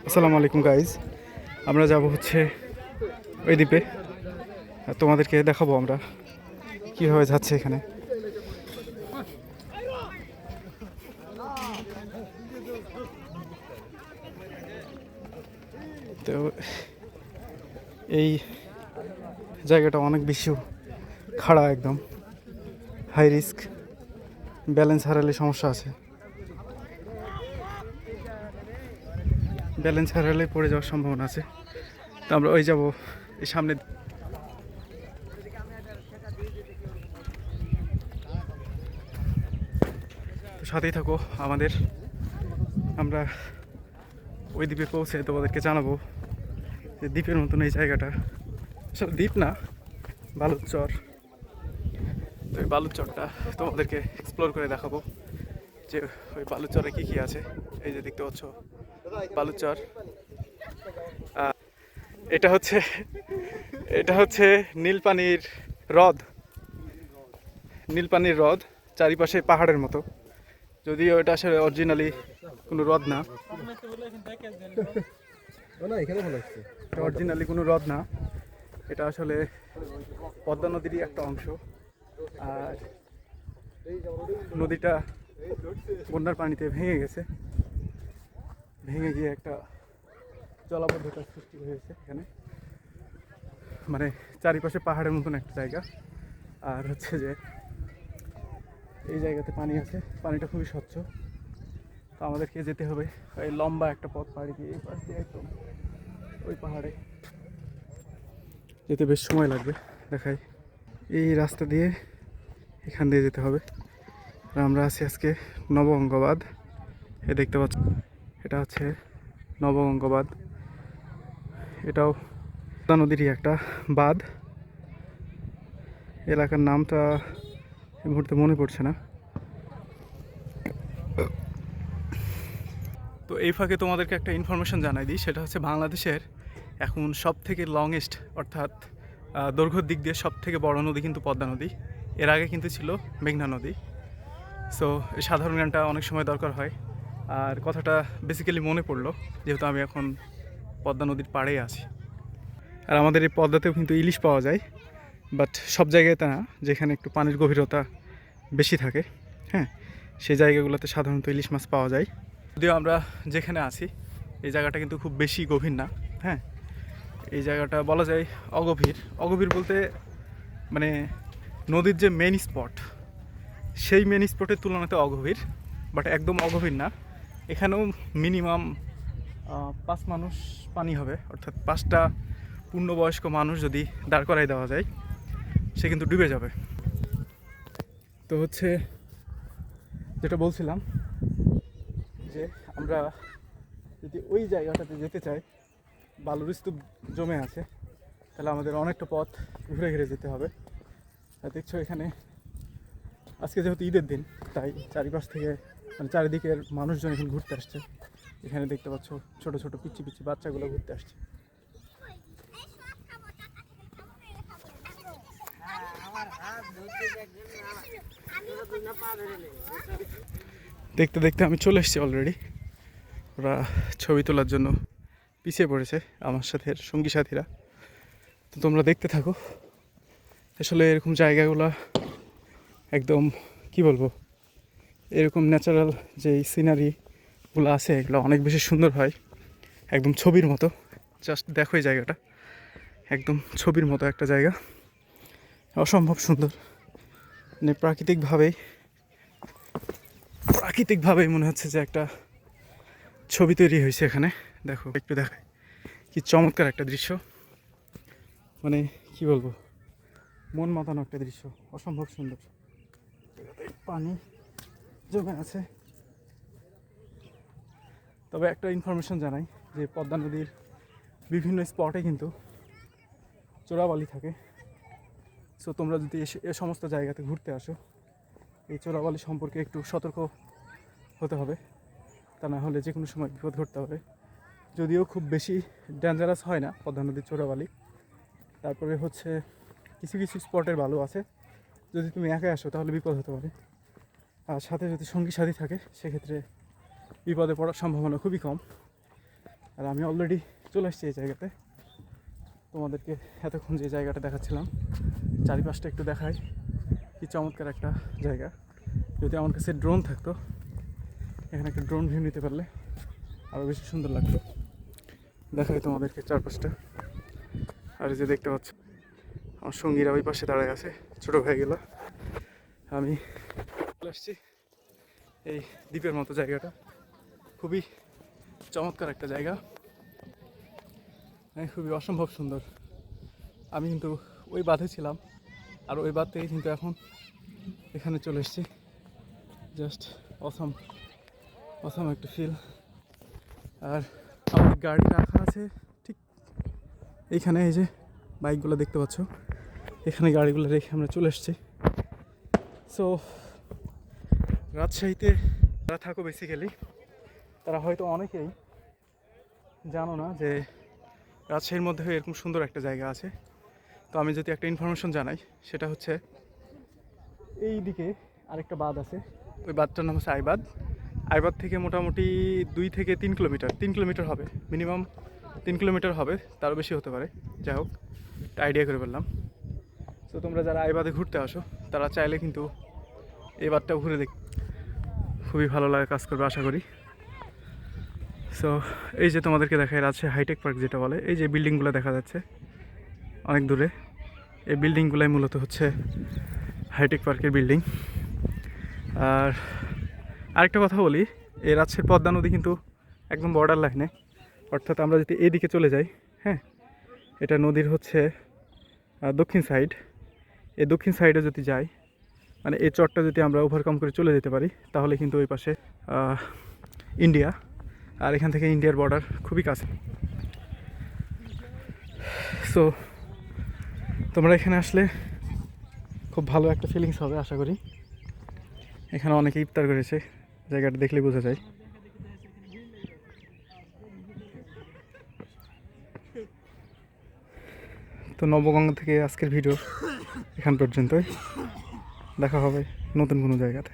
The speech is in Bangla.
আসসালামু আলাইকুম গাইজ, আমরা যাব হচ্ছে ওই দ্বীপে। আর তোমাদেরকে দেখাবো আমরা কীভাবে যাচ্ছে এখানে। তো এই জায়গাটা অনেক বেশি খাড়া, একদম হাই রিস্ক। ব্যালেন্স হারালে সমস্যা আছে, ব্যালেন্স হারালে পড়ে যাওয়ার সম্ভাবনা আছে। তো আমরা ওই যাব এই সামনে। তো সাথেই থাকো আমাদের, আমরা ওই দ্বীপে পৌঁছে তোমাদেরকে জানাবো যে দ্বীপের মতন এই জায়গাটা সব দ্বীপ না, বালুর চর। তো ওই বালুর চরটা তোমাদেরকে এক্সপ্লোর করে দেখাবো যে ওই বালুর চরে কী কী আছে। এই যে দেখতে পাচ্ছ বালুর চর। এটা হচ্ছে এটা হচ্ছে নীলপানির হ্রদ, নীলপানির হ্রদ, চারিপাশে পাহাড়ের মতো। যদিও এটা আসলে অরিজিনালি কোনো হ্রদ না, অরিজিনালি কোনো হ্রদ না, এটা আসলে পদ্মা নদীরই একটা অংশ। আর নদীটা বন্যার পানিতে ভেঙে গেছে, ভেঙে গিয়ে একটা জলাবদ্ধতার সৃষ্টি হয়েছে এখানে। মানে চারিপাশে পাহাড়ের মতন একটা জায়গা। আর হচ্ছে যে এই জায়গাতে পানি আছে, পানিটা খুবই স্বচ্ছ। তো আমাদেরকে যেতে হবে এই লম্বা একটা পথ পাড়ি দিয়ে, এই পাশ দিয়ে একদম ওই পাহাড়ে যেতে বেশ সময় লাগবে। দেখাই, এই রাস্তা দিয়ে এখান দিয়ে যেতে হবে। আর আমরা আছি আজকে নবগঙ্গবাদ। এ দেখতে পাচ্ছ, এটা হচ্ছে নবগঙ্গবাদ। এটাও পদ্মা নদীরই একটা বাঁধ। এলাকার নামটা এই মুহূর্তে মনে পড়ছে না। তো এই ফাঁকে তোমাদেরকে একটা ইনফরমেশন জানাই দিই, সেটা হচ্ছে বাংলাদেশের এখন সব থেকে লংয়েস্ট, অর্থাৎ দৈর্ঘ্যের দিক দিয়ে সব থেকে বড় নদী কিন্তু পদ্মা নদী। এর আগে কিন্তু ছিল মেঘনা নদী। সো এই সাধারণ জ্ঞানটা অনেক সময় দরকার হয়। আর কথাটা বেসিক্যালি মনে পড়লো যেহেতু আমি এখন পদ্মা নদীর পাড়েই আছি। আর আমাদের এই পদ্মাতেও কিন্তু ইলিশ পাওয়া যায়, বাট সব জায়গায় তা না। যেখানে একটু পানির গভীরতা বেশি থাকে, হ্যাঁ, সেই জায়গাগুলোতে সাধারণত ইলিশ মাছ পাওয়া যায়। যদিও আমরা যেখানে আছি এই জায়গাটা কিন্তু খুব বেশি গভীর না, হ্যাঁ, এই জায়গাটা বলা যায় অগভীর। অগভীর বলতে মানে নদীর যে মেন স্পট, সেই মেন স্পটের তুলনাতে অগভীর, বাট একদম অগভীর না। এখানেও মিনিমাম 5 মানুষ পানি হবে, অর্থাৎ 5টা পূর্ণবয়স্ক মানুষ যদি দাঁড় করাই দেওয়া যায় সে কিন্তু ডুবে যাবে। তো হচ্ছে যেটা বলছিলাম যে আমরা যদি ওই জায়গাটাতে যেতে চাই, বালুর স্তূপ জমে আছে, তাহলে আমাদের অনেকটা পথ ঘুরে ঘিরে যেতে হবে। আর দেখছো এখানে আজকে যেহেতু ঈদের দিন, তাই চারিপাশ থেকে মানে চারিদিকের মানুষজন এখানে ঘুরতে আসছে। এখানে দেখতে পাচ্ছ ছোট ছোট পিচ্ছি পিচ্ছি বাচ্চাগুলো ঘুরতে আসছে। দেখতে দেখতে আমি চলে এসেছি অলরেডি। ওরা ছবি তোলার জন্য পিছিয়ে পড়েছে, আমার সাথে সঙ্গী সাথীরা। তো তোমরা দেখতে থাকো। আসলে এরকম জায়গাগুলো একদম কি বলবো, এরকম ন্যাচারাল যেই সিনারিগুলো আছে এগুলো অনেক বেশি সুন্দর হয়, একদম ছবির মতো। জাস্ট দেখো এই জায়গাটা, একদম ছবির মতো একটা জায়গা, অসম্ভব সুন্দর। মানে প্রাকৃতিকভাবেই মনে হচ্ছে যে একটা ছবি তৈরি হয়েছে এখানে। দেখো, একটু দেখায়, কি চমৎকার একটা দৃশ্য। মানে কি বলবো, মন মাতানো একটা দৃশ্য, অসম্ভব সুন্দর। পানি জমে আছে। তবে একটা ইনফরমেশন জানাই যে পদ্মা নদীর বিভিন্ন স্পটে কিন্তু চোরাবালি থাকে। সো তোমরা যদি এ সমস্ত জায়গাতে ঘুরতে আসো, এই চোরাবালি সম্পর্কে একটু সতর্ক হতে হবে, তা না হলে যে কোনো সময় বিপদ ঘটতে হবে। যদিও খুব বেশি ডেঞ্জারাস হয় না পদ্মা নদীর চোরাবালি, তারপরে হচ্ছে কিছু কিছু স্পটের ভালো আছে। যদি তুমি একা আসো তাহলে বিপদ হতে পারে, আর সাথে যদি সঙ্গী সাথী থাকে সেক্ষেত্রে বিপদে পড়ার সম্ভাবনা খুবই কম। আর আমি অলরেডি চলে এসেছি এই জায়গাতে। তোমাদেরকে এতক্ষণ যে জায়গাটা দেখাচ্ছিলাম চারিপাশটা একটু দেখাই, কি চমৎকার একটা জায়গা। যদি আমার কাছে ড্রোন থাকতো, এখানে একটা ড্রোন ভিউ নিতে পারলে আরও বেশি সুন্দর লাগতো। দেখাই তোমাদেরকে চারপাশটা। আর যে দেখতে পাচ্ছ আমার সঙ্গীরা ওই পাশে দাঁড়ায় আছে, ছোটো হয়ে গেল। আমি চলে আসছি এই দ্বীপের মতো জায়গাটা, খুবই চমৎকার একটা জায়গা, খুবই অসম্ভব সুন্দর। আমি কিন্তু ওই বাঁধে ছিলাম, আর ওই বাঁধ থেকে কিন্তু এখন এখানে চলে এসেছি। জাস্ট অসাম অসাম একটা ফিল। আর আমাদের গাড়ি রাখা আছে ঠিক এইখানে, এই যে বাইকগুলো দেখতে পাচ্ছ, এখানে গাড়িগুলো রেখে আমরা চলে এসেছি। সো রাজশাহীতে যারা থাকো বেসিক্যালি, তারা হয়তো অনেকেই জানো না যে রাজশাহীর মধ্যে এরকম সুন্দর একটা জায়গা আছে। তো আমি যদি একটা ইনফরমেশন জানাই, সেটা হচ্ছে এই দিকে আরেকটা বাঁধ আছে, ওই বাঁধটার নাম হচ্ছে আইবাদ। আইবাদ থেকে মোটামুটি 2 থেকে 3 কিলোমিটার, 3 কিলোমিটার হবে মিনিমাম, 3 কিলোমিটার হবে, তারও বেশি হতে পারে। যাই হোক, একটা আইডিয়া করে ফেললাম। তো তোমরা যারা আইবাদে ঘুরতে আসো, তারা চাইলে কিন্তু এই বাঁধটাও ঘুরে খুবই ভালো লাগে কাজ করবে আশা করি। সো এই যে তোমাদেরকে দেখায় রাজশাহী হাইটেক পার্ক যেটা বলে, এই যে বিল্ডিংগুলো দেখা যাচ্ছে অনেক দূরে, এই বিল্ডিংগুলাই মূলত হচ্ছে হাইটেক পার্কের বিল্ডিং। আর আরেকটা কথা বলি, এই রাজশাহীর পদ্মা নদী কিন্তু একদম বর্ডার লাইনে, অর্থাৎ আমরা যদি এইদিকে চলে যাই, হ্যাঁ, এটা নদীর হচ্ছে দক্ষিণ সাইড। এই দক্ষিণ সাইডে যদি যাই, মানে এই চরটা যদি আমরা ওভারকাম করে চলে যেতে পারি, তাহলে কিন্তু ওই পাশে ইন্ডিয়া, আর এখান থেকে ইন্ডিয়ার বর্ডার খুবই কাছে। সো তোমরা এখানে আসলে খুব ভালো একটা ফিলিংস হবে আশা করি। এখানে অনেকে ইফতার করেছে, জায়গাটা দেখলে বোঝা যায়। তো নবগঙ্গা থেকে আজকের ভিডিও এখান পর্যন্তই, দেখা হবে নতুন কোনো জায়গাতে।